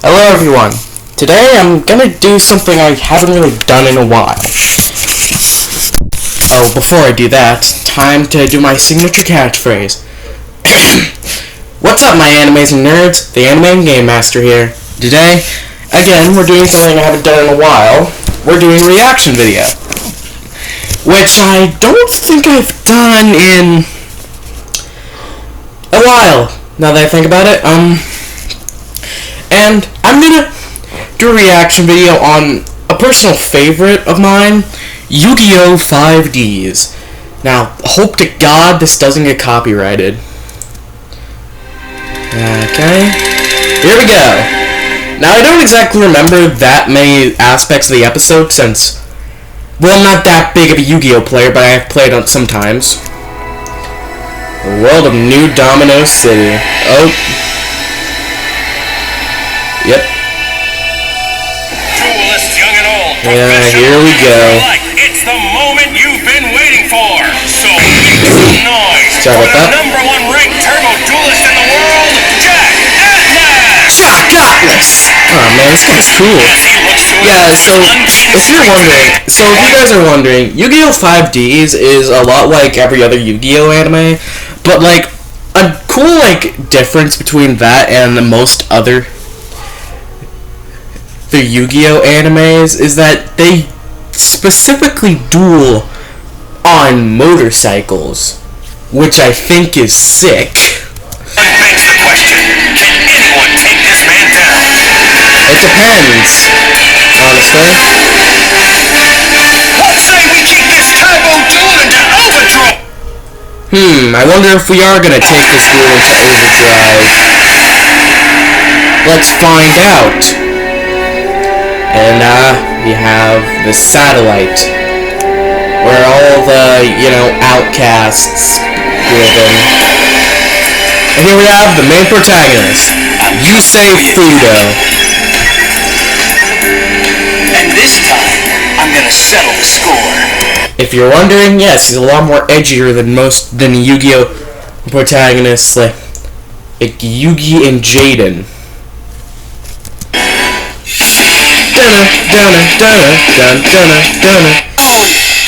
Hello everyone. Today I'm gonna do something I haven't really done in a while. Oh, before I do that, time to do my signature catchphrase. What's up, my animes and nerds? The Anime Game Master here. Today, again, we're doing something I haven't done in a while. We're doing a reaction video. Which I don't think I've done in a while, now that I think about it. And I'm gonna do a reaction video on a personal favorite of mine, Yu-Gi-Oh! 5Ds. Now, hope to God this doesn't get copyrighted. Okay, here we go. Now, I don't exactly remember that many aspects of the episode since, well, I'm not that big of a Yu-Gi-Oh! Player, but I have played on sometimes. The world of New Domino City. Oh. Yep. Duelists young and old. Yeah, here we go. It's the moment you've been waiting for. So make some noise Sorry for about the that. #1 ranked turbo duelist in the world, Jack Atlas. Jack Atlas! Oh man, this guy's cool. As he looks to Yeah, so if you guys are wondering, Yu-Gi-Oh! 5Ds is a lot like every other Yu-Gi-Oh! Anime, but like a cool difference between that and most other the Yu-Gi-Oh! Animes is that they specifically duel on motorcycles, which I think is sick. Begs the question, can anyone take this man down? It depends, honestly. What say we keep this turbo duel into overdrive? I wonder if we are gonna take this duel into overdrive. Let's find out. And, we have the satellite, where all the, outcasts live in. And here we have the main protagonist, Yusei Fudo. And this time, I'm gonna settle the score. If you're wondering, yes, he's a lot more edgier than Yu-Gi-Oh! Protagonists like Yugi and Jaden.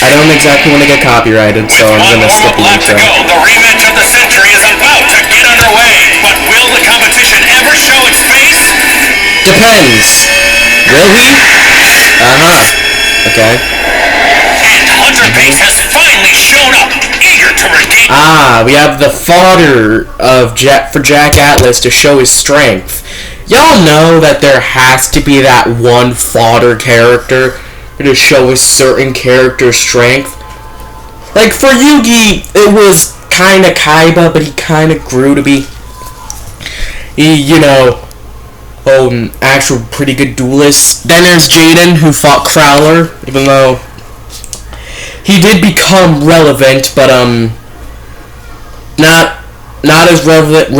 I don't exactly want to get copyrighted, so I'm gonna skip the intro. The rematch of the century is about to get underway, but will the competition ever show its face? Depends. Will he? Okay. And Hunter Base has finally shown up, eager to regain. We have the fodder for Jack Atlas to show his strength. Y'all know that there has to be that one fodder character to show a certain character's strength. Like for Yugi, it was kinda Kaiba, but he kinda grew to be, actual pretty good duelist. Then there's Jaden, who fought Crowler, even though he did become relevant, but not as relevant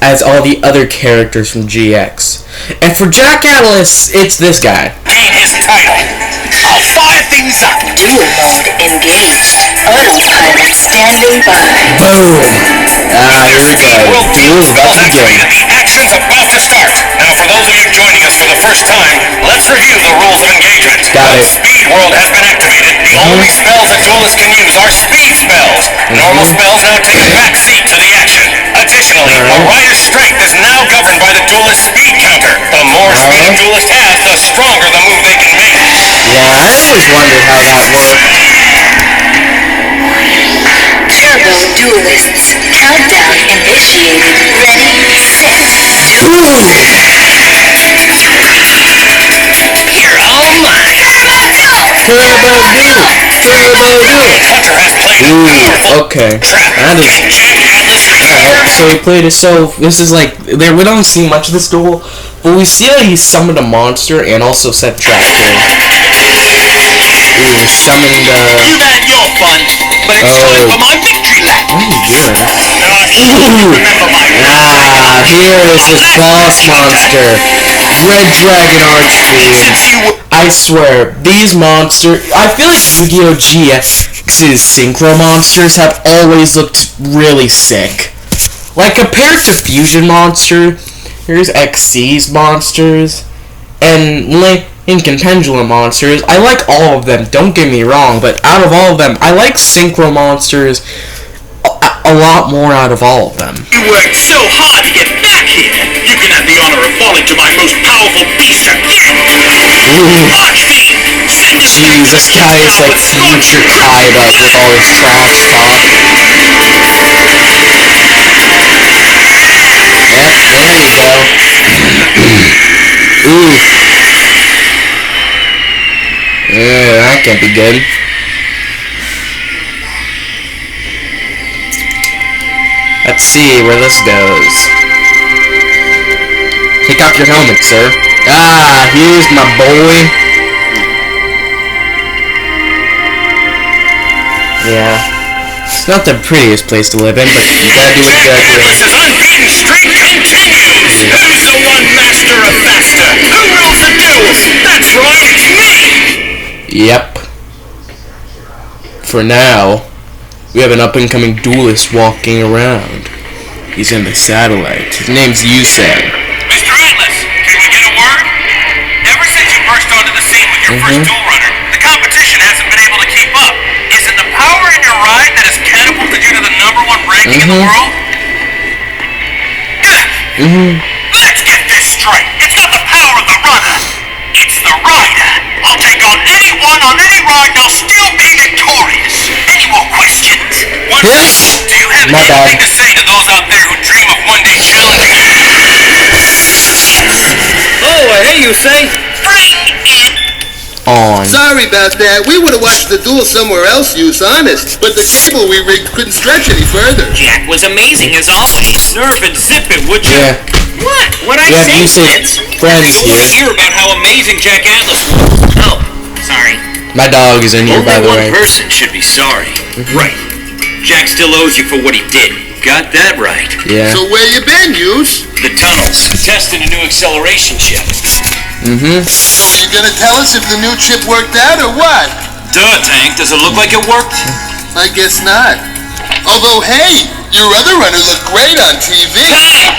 as all the other characters from GX. And for Jack Atlas, it's this guy. Gain his title. I'll fire things up. Duel mode engaged. Autopilot standing by. Boom! Here we go. Duel's about to begin. The action's about to start. Now, for those of you joining us for the first time, let's review the rules of engagement. Got it. Speed World has been activated. The only spells a duelist can use are speed spells. Normal spells now take a back seat to the action. Additionally, a rider's strength is now governed by the duelist's speed counter. The more speed a duelist has, the stronger the move they can make. Yeah, I always wondered how that worked. Turbo duelists. Countdown initiated. Ready, set, duel. You're all mine. Turbo duel! Hunter has played a powerful Okay. trap. That is... Can Jack Atlas Alright, so he played it, so this is we don't see much of this duel, but we see that he summoned a monster and also set trap too. Ooh, summoned, You've had your fun, but it's time for my victory lap. What are you doing? Remember my Here is this boss monster. Red Dragon Archfiend. I swear, these monsters... I feel like Yu-Gi-Oh! GX's synchro monsters have always looked really sick. Like, compared to Fusion Monster, here's XC's monsters, and Link and Pendulum monsters. I like all of them, don't get me wrong, but out of all of them, I like Synchro monsters a lot more out of all of them. You worked so hard to get back here. You can have the honor of falling to my most powerful beast again. Archfiend, send the Jeez, this guy is like future Kaiba with all his trash talk. Yep, there you go. Ooh. Yeah, that can't be good. Let's see where this goes. Take off your helmet, sir. Ah, here's my boy. Yeah. It's not the prettiest place to live in, but you gotta do what you gotta do. Atlas's unbeaten streak continues! Who's the one master of faster? Who rules the duels? That's right, it's me! Yep. For now, we have an up-and-coming duelist walking around. He's in the satellite. His name's Yusei. Mr. Atlas, can we get a word? Ever since you burst onto the scene with your first duel runner, the competition hasn't been able to keep up. Is it the power in your ride that has catapulted you to the #1 ranking in the world? Good! Let's get this straight. It's not the power of the runner. It's the rider. I'll take on anyone on any ride and I'll still be victorious. Any more questions? Yes. Do you have My anything bad. to say to those out there who dream of one day challenging me? Oh, hey, you say? Bring it On. Sorry about that. We would have watched the duel somewhere else, Use, honest. But the cable we rigged couldn't stretch any further. Jack was amazing as always. Nerve and zip it, would you? Yeah. What? What'd I We have say, Yusei's Vince? friends I want to here. hear about how amazing Jack Atlas was. Oh, sorry. My dog is in here, by the way. Only one person should be sorry. Right. Jack still owes you for what he did. Got that right. Yeah. So where you been, Use? The tunnels. Testing a new acceleration chip. So are you gonna tell us if the new chip worked out or what? Duh, Tank. Does it look like it worked? I guess not. Although, hey, your other runner looked great on TV. Tank!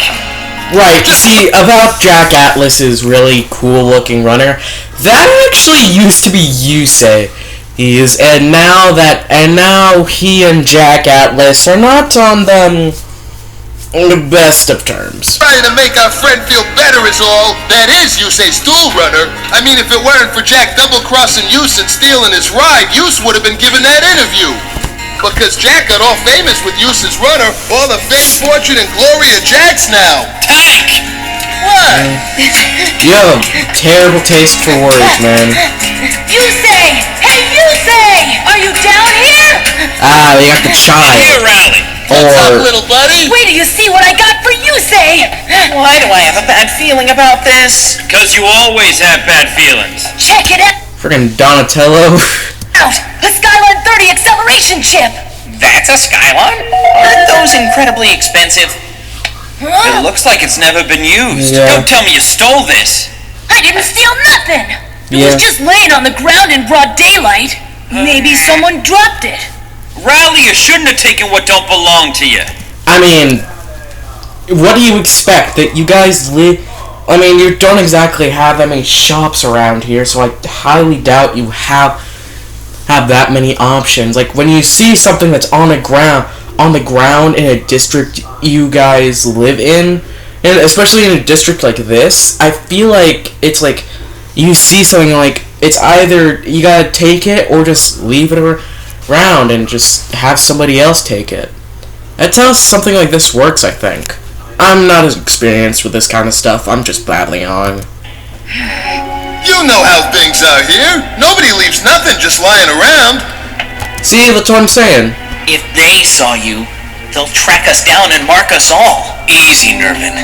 Right, see, about Jack Atlas's really cool-looking runner, that actually used to be Yusei. And now he and Jack Atlas are not on the best of terms. Trying to make our friend feel better is all. That is Yusei's duel runner. I mean, if it weren't for Jack double-crossing Yuse and stealing his ride, Yuse would have been given that interview. Because Jack got all famous with Yuse's runner, all the fame, fortune, and glory of Jack's now. Tank! What? You have a terrible taste for words, man. Yusei! Hey, Yusei! Are you down here? Ah, they got the Here, child. Rowley. What's up, Or, little buddy? Wait till you see what I got for Yusei! Why do I have a bad feeling about this? Because you always have bad feelings. Check it friggin' Donatello. out! The Skyline 30 acceleration chip! That's a Skyline? Aren't those incredibly expensive? It Huh? looks like it's never been used. Yeah. Don't tell me you stole this. I didn't steal nothing! It Yeah. was just laying on the ground in broad daylight. Maybe someone dropped it. Rowley, you shouldn't have taken what don't belong to you. I mean, what do you expect? That you guys live... I mean, you don't exactly have that many shops around here, so I highly doubt you have that many options. Like, when you see something that's on the ground in a district you guys live in, and especially in a district like this, I feel like it's like you see something like it's either you gotta take it or just leave it around and just have somebody else take it. That's how something like this works, I think. I'm not as experienced with this kind of stuff. I'm just babbling on. You know how things are here. Nobody leaves nothing just lying around. See, that's what I'm saying. If they saw you, they'll track us down and mark us all. Easy, Nervin.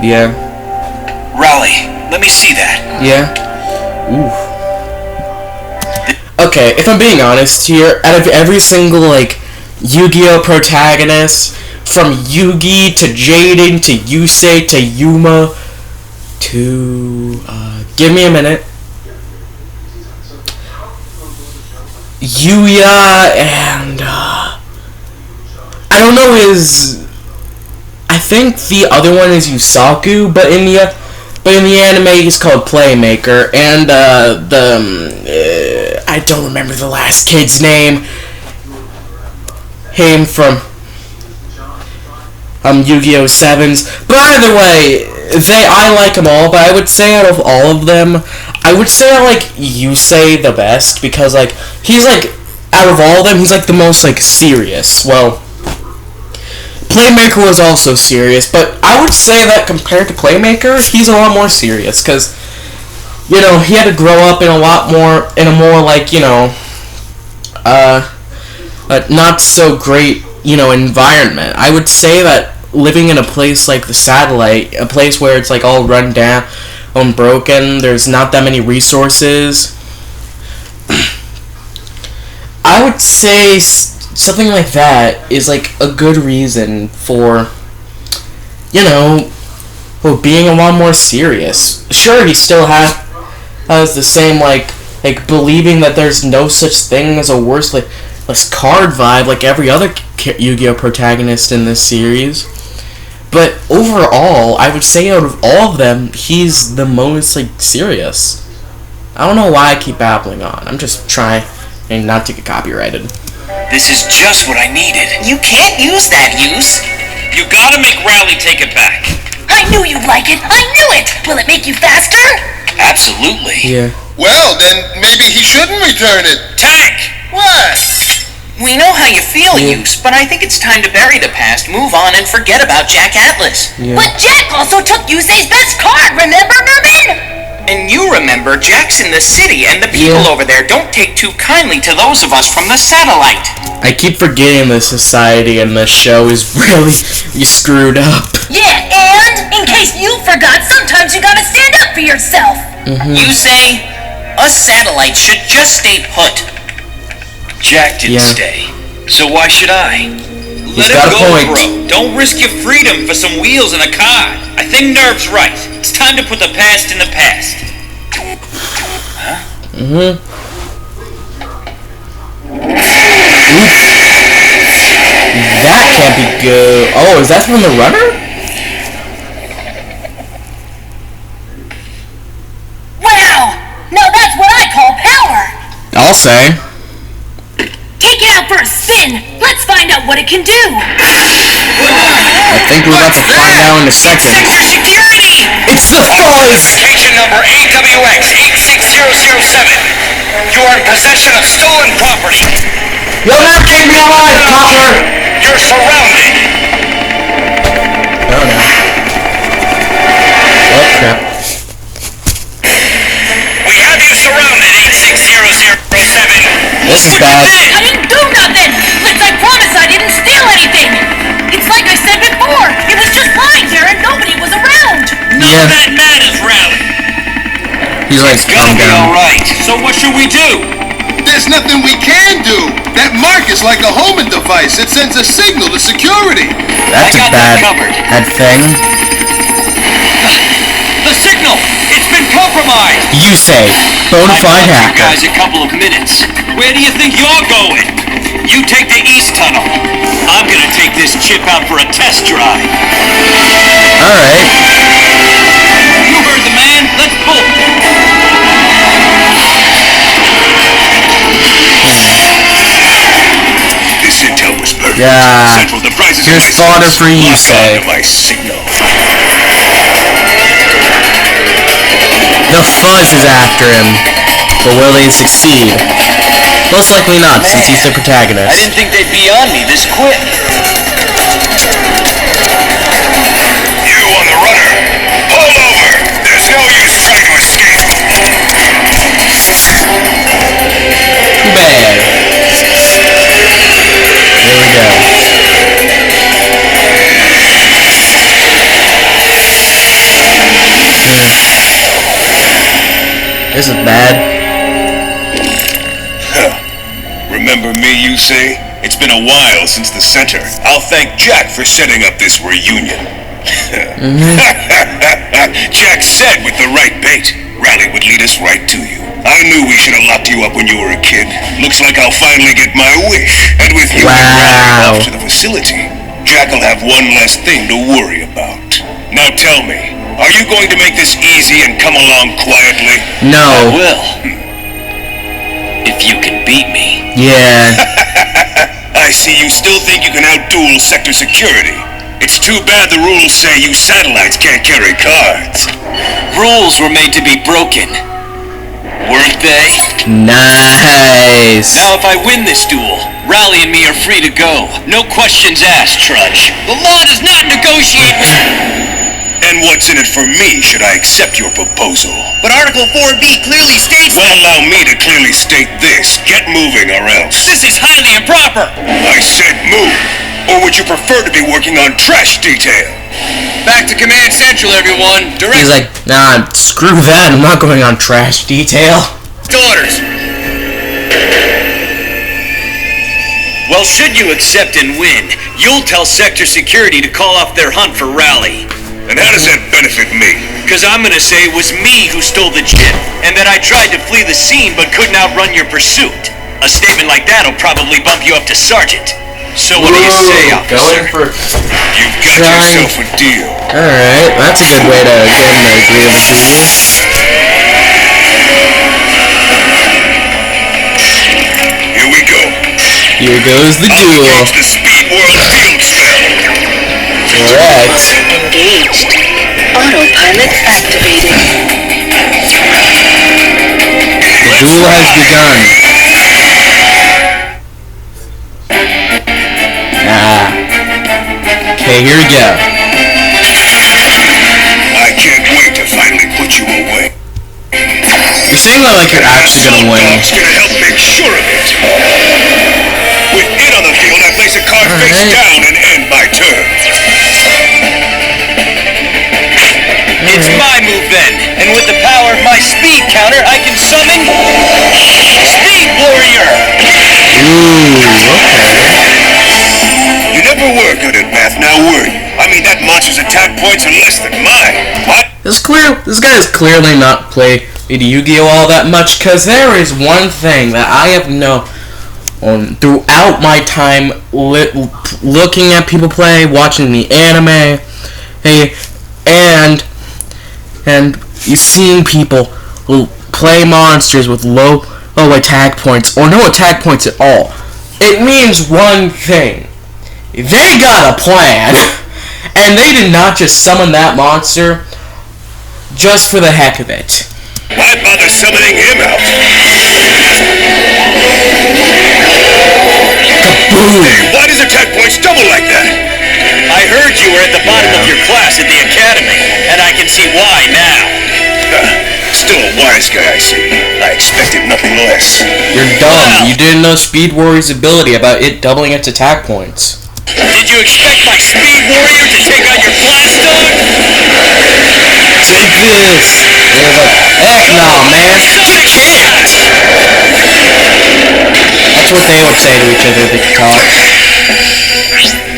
Yeah. Rowley, let me see that. Yeah. Ooh. Okay, if I'm being honest here, out of every single, like, Yu-Gi-Oh! Protagonist, from Yugi to Jaden to Yusei to Yuma to, give me a minute. Yuya and, I don't know his... I I think the other one is Yusaku, but in the anime he's called Playmaker, and I don't remember the last kid's name. Him from Yu-Gi-Oh! 7s. But either way, I like them all, but I would say out of all of them, I would say I like Yusei the best, because, like, he's, like, out of all of them, he's, like, the most, like, serious. Well, Playmaker was also serious, but I would say that compared to Playmaker, he's a lot more serious, because, you know, he had to grow up in a more, like, you know, not so great, you know, environment. I would say that living in a place like the Satellite, a place where it's like all run down, broken, there's not that many resources, I would say something like that is like a good reason for, you know, for being a lot more serious. Sure, he still has the same like believing that there's no such thing as a worthless card vibe like every other Yu-Gi-Oh! Protagonist in this series. But overall, I would say out of all of them, he's the most like serious. I don't know why I keep babbling on. I'm just trying not to get copyrighted. This is just what I needed. You can't use that use. You gotta make Rowley take it back. I knew you'd like it. I knew it. Will it make you faster? Absolutely. Yeah. Well, then maybe he shouldn't return it. Tank! What? We know how you feel, Yeah. Use, but I think it's time to bury the past, move on, and forget about Jack Atlas. Yeah. But Jack also took Yusei's best card, remember, Merman? And you remember, Jack's in the city, and the people Yeah. over there don't take too kindly to those of us from the Satellite. I keep forgetting the society and the show is really screwed up. Yeah, and in case you forgot, sometimes you gotta stand up for yourself. You say, us Satellites should just stay put. Jack didn't Yeah. stay. So why should I? He's Let got him a go, point. bro. Don't risk your freedom for some wheels and a car. I think Nerve's right. It's time to put the past in the past. That can't be good. Oh, is that from the runner? Wow! Now that's what I call power! I'll say. Take it out for a spin! Let's find out what it can do! I think we're about to find out in a second. Sector security! It's the Fuzz! Station number AWX 86007. You are in possession of stolen property. You'll not keep me alive, Copper! You're surrounded. Oh no. Oh crap. We have you surrounded, 86007. This is bad. I didn't do nothing! Let's I promise I didn't steal anything! It's like I said before, it was just lying here and nobody was around! None Yeah. of that matters, Rowley. He's like, It's gonna calm be down. alright. So what should we do? There's nothing we can do. That mark is like a homing device. It sends a signal to security. That's I a got that bad, covered. bad thing. The signal! It's been compromised! You say, bona I've fide got you hacker. guys a couple of minutes. Where do you think you're going? You take the east tunnel. I'm gonna take this chip out for a test drive. Alright. You heard the man. Let's pull. This intel was perfect. Yeah. Central devices Here's fodder for you, say. device signal. The Fuzz is after him. But will they succeed? Most likely not, since he's the I protagonist. didn't think they'd be on me this quick. You on the runner. Pull over. There's no use trying to escape. Too bad. There we go. This is bad. Remember me, you say? It's been a while since the center. I'll thank Jack for setting up this reunion. Jack said with the right bait, Rally would lead us right to you. I knew we should have locked you up when you were a kid. Looks like I'll finally get my wish. And with you and Rally Wow. off to the facility, Jack will have one less thing to worry about. Now tell me, are you going to make this easy and come along quietly? No. Will. If you can beat me. Yeah. I see you still think you can out-duel sector security. It's too bad the rules say you satellites can't carry cards. Rules were made to be broken. Weren't they? Nice. Now if I win this duel, Rally and me are free to go. No questions asked, Trudge. The law does not negotiate with... And what's in it for me should I accept your proposal? But Article 4B clearly states Well, allow me to clearly state this. Get moving or else. this is highly improper. I said move. Or would you prefer to be working on trash detail? Back to Command Central, everyone. He's like, nah, screw that. I'm not going on trash detail. orders. Well, should you accept and win, you'll tell Sector Security to call off their hunt for Rally. And how does that benefit me? Because I'm gonna say it was me who stole the chip, and that I tried to flee the scene but couldn't outrun your pursuit. A statement like that'll probably bump you up to Sergeant. So what do you say, officer? Going for... You've got yourself a deal. Alright, that's a good way to get him to agree with the deal. Here we go. Here goes the duel. Engage the Speed World field spell. Correct. Engaged. Autopilot activated. The duel has begun. Okay, here we go. I can't wait to finally put you away. You're saying that like you're actually gonna win. Dog's gonna help make sure of it. With it on the field, I place a card face down and end my turn. It's my move then, and with the power of my speed counter, I can summon... Speed Warrior! Ooh, okay. You never were good at math, now were you? I mean, that monster's attack points are less than mine. What? This guy has clearly not played Yu-Gi-Oh! All that much, because there is one thing that I have known throughout my time looking at people play, watching the anime, and you've seen people who play monsters with low attack points, or no attack points at all. It means one thing. They got a plan, and they did not just summon that monster just for the heck of it. Why bother summoning him out? Kaboom! Hey, why does attack points double like that? I heard you were at the bottom of your class at the academy, and I can see why now. Still a wise guy, I see. I expected nothing less. You're dumb. You didn't know Speed Warrior's ability about it doubling its attack points. Did you expect my Speed Warrior to take on your Blast Dog? Take this! It was like, heck no, man. That's what they would say to each other if they could talk.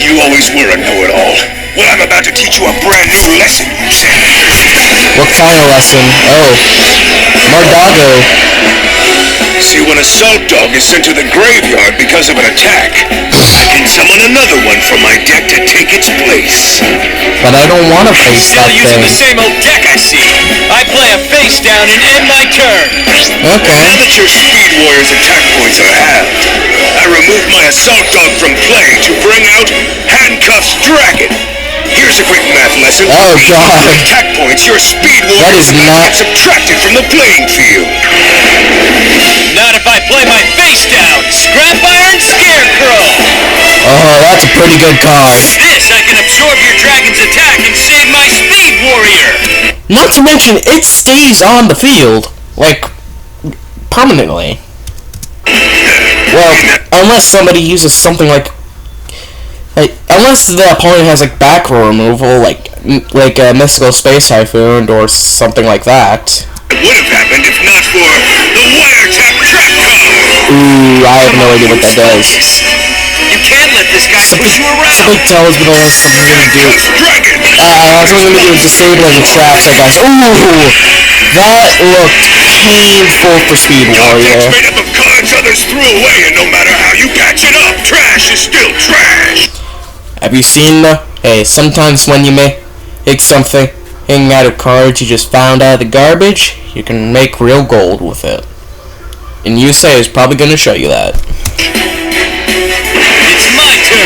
You always were a know-it-all. Well, I'm about to teach you a brand new lesson, you say. What kind of lesson? Oh. Mardago. See, when a salt dog is sent to the graveyard because of an attack, I can summon another one from my deck to take its place. But I don't want to face Still that using thing. the same old deck, I see. I play a face down and end my turn. Okay. Now that your Speed Warrior's attack points are halved, I remove my assault dog from play to bring out Handcuffs Dragon. Here's a quick math lesson. Oh, God. Attack points, your Speed That Warrior is not... gets subtracted from the playing field. Not if I play my face down. Scrap Iron Scarecrow. Oh, that's a pretty good card. This, I can absorb your dragon's attack and save my Speed Warrior. Not to mention, it stays on the field. Like, permanently. Well, unless somebody uses something like unless the opponent has like back row removal, like a Mystical Space Typhoon or something like that. It would have happened if not for the Wiretap Trap card. Ooh, I have no idea what that does. You can't let this guy push you around. Somebody tell us what else something gonna do. Dragon. That's what I'm gonna do is disabling the traps, I guess. Ooh, that looked painful for Speed Deck's Warrior. made up of cards others threw away, and no matter how you patch it up, trash is still trash. Have you seen the... Hey, sometimes when you make something out of cards you just found out of the garbage, you can make real gold with it. And Yusei is probably going to show you that. It's my turn.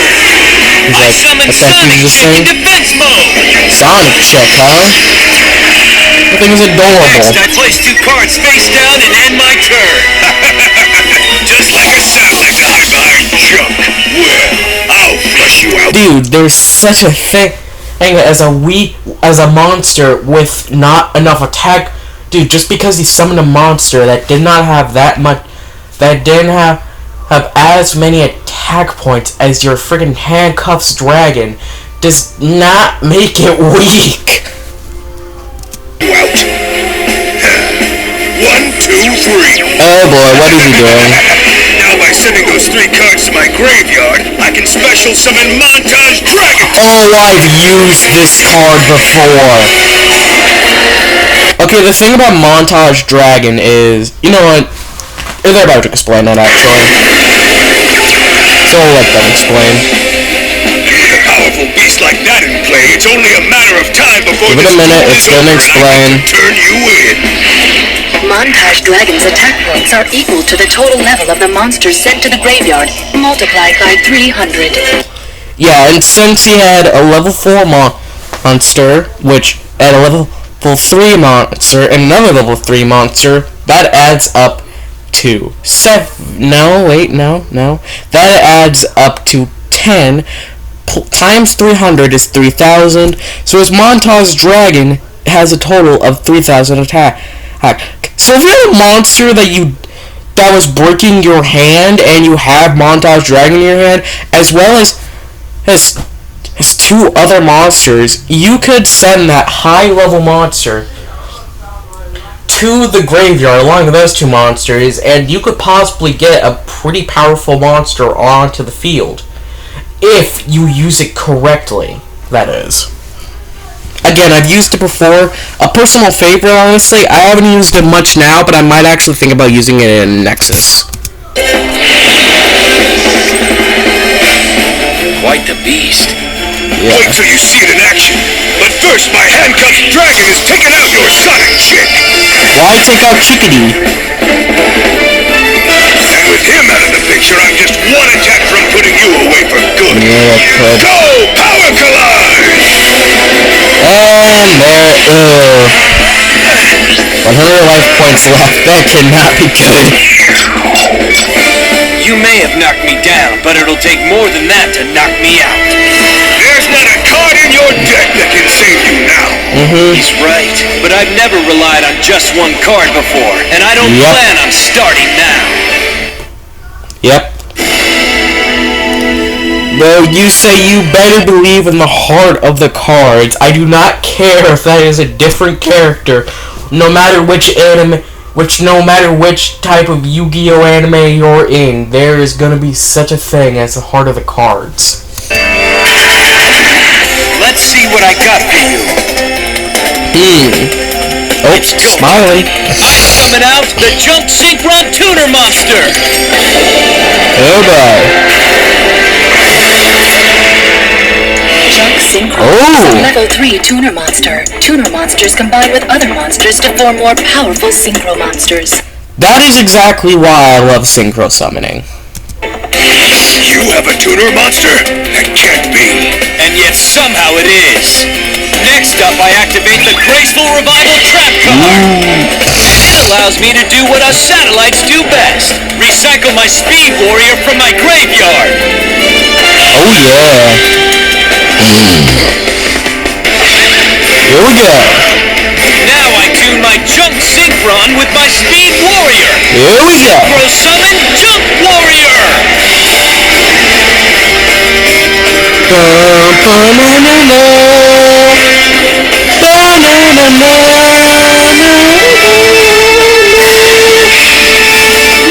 He's I like, summon what's that Sonic Jesus Chick in saying? defense mode. Sonic Chick, huh? That thing is adorable. Next, I place 2 cards face down and end my turn. Just like a satellite bye-bye junk. Well, I'll flush you out. Dude, there's such a thing as a monster with not enough attack. Dude, just because he summoned a monster that did not have that much, that didn't have as many attack points as your friggin' handcuffs dragon, does not make it weak. Out. 1, 2, 3. Oh boy, what is he doing? Now by sending those 3 cards to my graveyard, I can special summon Montage Dragon. Oh, I've used this card before. Okay, the thing about Montage Dragon is, you know what? They're about to explain that actually. So I'll let them explain. With a powerful beast like that in play, it's only a matter of time before Give it a minute, it's gonna explain. Turn you in. Montage Dragon's attack points are equal to the total level of the monsters sent to the graveyard, multiplied by 300. Yeah, and since he had a level 4 monster, which at a level 3 monster, and another level 3 monster, that adds up to 7. No, wait, no. That adds up to 10. Times 300 is 3,000. So his Montage Dragon has a total of 3,000 attack. So if you have a monster that was breaking your hand, and you have Montage Dragon in your hand, as well as 2 other monsters, you could send that high-level monster to the graveyard along with those 2 monsters, and you could possibly get a pretty powerful monster onto the field. If you use it correctly, that is. Again, I've used it before. A personal favorite, honestly. I haven't used it much now, but I might actually think about using it in Nexus. Quite the beast. Yeah. Wait till you see it in action. But first, my handcuffed dragon is taking out your Sonic Chick. Why take out Chickadee? And with him out of the picture, I'm just 1 attack from putting you away for good. Yeah, Go! Power Collide! And there, 100 life points left. That cannot be good. You may have knocked me down, but it'll take more than that to knock me out. There's not a card in your deck that can save you now. He's right, but I've never relied on just 1 card before, and I don't plan on starting now. Yep. Well, you say you better believe in the heart of the cards. I do not care if that is a different character, no matter which anime, no matter which type of Yu-Gi-Oh anime you're in, there is gonna be such a thing as the heart of the cards. Let's see what I got for you. Oh, smiling. I summon out the Junk Synchron Tuner Monster. Oh boy. Junk Synchron is a level 3 tuner monster. Tuner monsters combine with other monsters to form more powerful synchro monsters. That is exactly why I love synchro summoning. You have a tuner monster? That can't be. And yet somehow it is. Next up, I activate the Graceful Revival Trap card. It allows me to do what us satellites do best. Recycle my Speed Warrior from my graveyard. Oh yeah. Here we go. Now I tune my Junk Synchron with my Speed Warrior. Here we go. Synchro Summon Junk Warrior.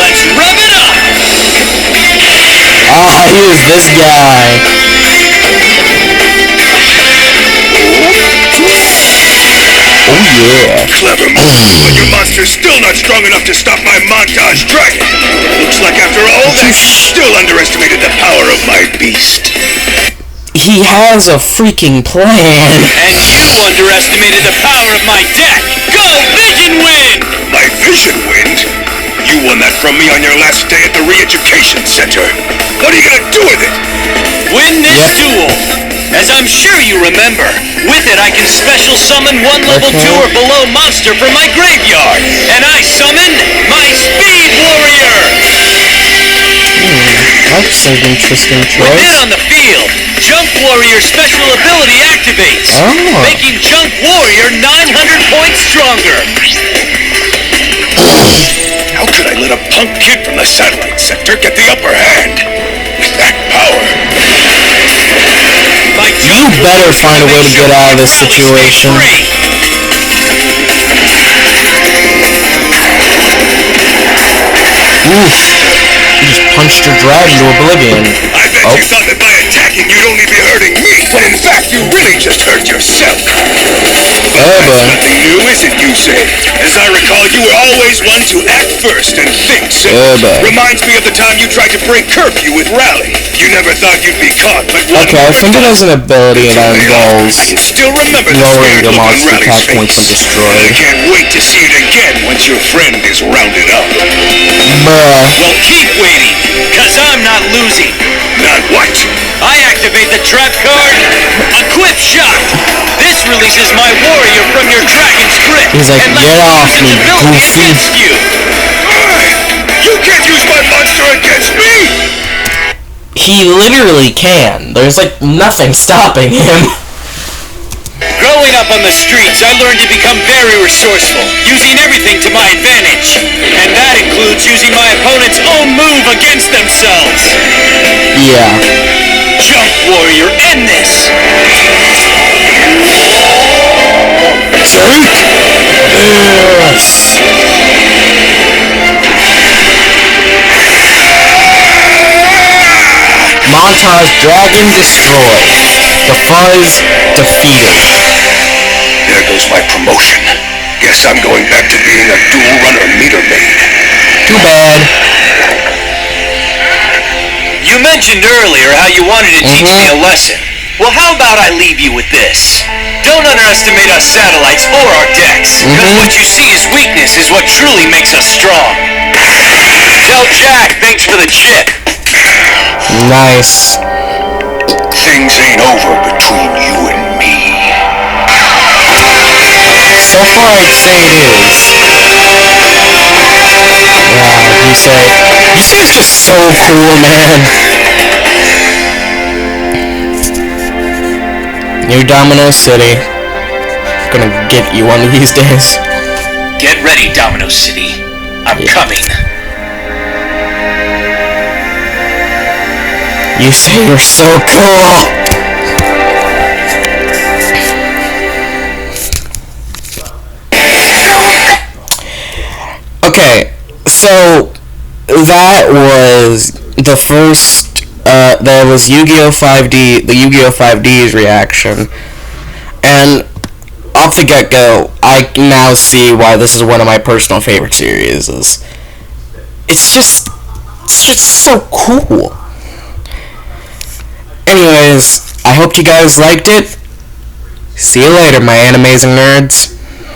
Let's rev it up. Ah, here's this guy. Oh yeah. Clever move, but your monster's still not strong enough to stop my Montage Dragon. Looks like after all that, you still underestimated the power of my beast. he has a freaking plan. And you underestimated the power of my deck. Go, Vision Wind! My vision wind? You won that from me on your last day at the re-education center. What are you gonna do with it? Win this duel. As I'm sure you remember, with it I can special summon one level 2 or below monster from my graveyard. And I summoned my Speed Warrior! That's an interesting With it choice. on the field, Junk Warrior special ability activates, making Junk Warrior 900 points stronger. How could I let a punk kid from the satellite sector get the upper hand? With that power. You better find a way to get out of this situation. Oof. You just punched your dragon to oblivion. I bet you thought that by attacking you'd only be hurting me, when in fact you really just hurt yourself. Oh boy. Nothing new, is it, you say? As I recall, you were always one to act first and think, so reminds me of the time you tried to break curfew with Rally. You never thought you'd be caught, but Okay, I think it has an ability that involves I can still remember the lowering scared your look on monster Rally's attack points when face. I destroyed. can't wait to see it again once your friend is rounded up. Bruh. Well, keep waiting, cause I'm not losing. Not what? I activate the trap card, Equip Shock. This releases my warrior from your dragon's grip. He's like, and get off lets me, its ability goofy. against you. You can't use my monster against me! He literally can. There's like nothing stopping him. Growing up on the streets, I learned to become very resourceful, using everything to my advantage. And that includes using my opponent's own move against themselves. Yeah. Junk Warrior, end this! Sweet! Yes! Montage Dragon destroyed. The Fuzz defeated. There goes my promotion. Guess I'm going back to being a dual runner meter maid. Too bad. You mentioned earlier how you wanted to teach me a lesson. Well, how about I leave you with this? Don't underestimate us satellites or our decks, because what you see as weakness is what truly makes us strong. Tell Jack thanks for the chip. Nice. Things ain't over between you and me. So far, I'd say it is. Yeah, you say it's just so cool, man. New Domino City. Gonna get you one of these days. Get ready, Domino City. I'm coming. You say you're so cool. Okay, so that was the first. That was Yu-Gi-Oh! 5D, the Yu-Gi-Oh! 5D's reaction, and off the get-go, I now see why this is one of my personal favorite series. It's just so cool. Anyways, I hope you guys liked it. See you later, my animazing nerds.